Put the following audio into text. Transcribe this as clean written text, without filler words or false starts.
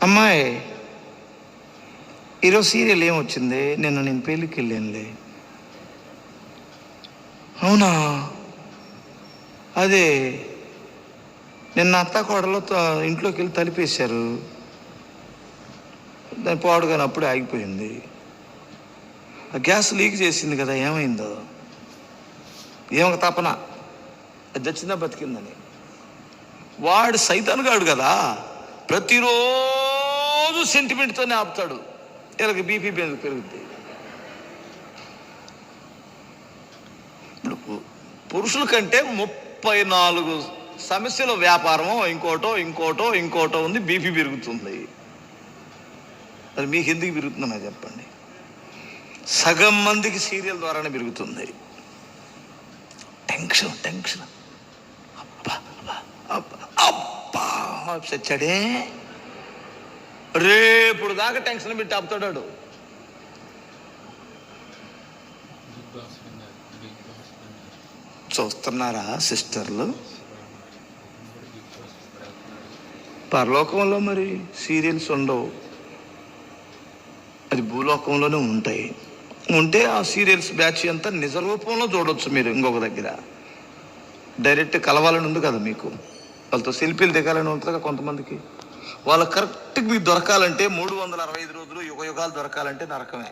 అమ్మాయి, ఈరోజు సీరియల్ ఏమొచ్చింది? నేను పెళ్ళికి వెళ్ళానులే. అవునా? అదే నిన్న అత్త కోడలతో ఇంట్లోకి వెళ్ళి తలిపేశారు. దాని పాడుగాని అప్పుడే ఆగిపోయింది. ఆ గ్యాస్ లీక్ చేసింది కదా, ఏమైందో? ఏమొక తపన, అది దచ్చిందా బతికిందని. వాడు సైతాన్గాడు కదా, ప్రతిరోజు సెంటిమెంట్తోనే ఆపుతాడు. వీళ్ళకి బీపీ పెరుగుద్ది. ఇప్పుడు పురుషుల కంటే 34 సమస్యల వ్యాపారమో ఇంకోటో ఉంది. బీపీ పెరుగుతుంది. మరి మీకు ఎందుకు పెరుగుతుందో చెప్పండి. సగం మందికి సీరియల్ ద్వారానే పెరుగుతుంది. టెన్షన్ చచ్చాడే, రేపుడు దాకా టెన్షన్ పెట్టి ఆపుతాడు. చూస్తున్నారా సిస్టర్లు? పరలోకంలో మరి సీరియల్స్ ఉండవు, అది భూలోకంలోనే ఉంటాయి. ఉంటే ఆ సీరియల్స్ బ్యాచ్ అంతా నిజ రూపంలో చూడవచ్చు. మీరు ఇంకొక దగ్గర డైరెక్ట్ కలవాలని ఉంది కదా మీకు, వాళ్ళతో సెల్ఫీలు దిగాలని ఉంటుందిగా కొంతమందికి. వాళ్ళు కరెక్ట్గా మీకు దొరకాలంటే 365 రోజులు యుగాలు దొరకాలంటే నరకమే.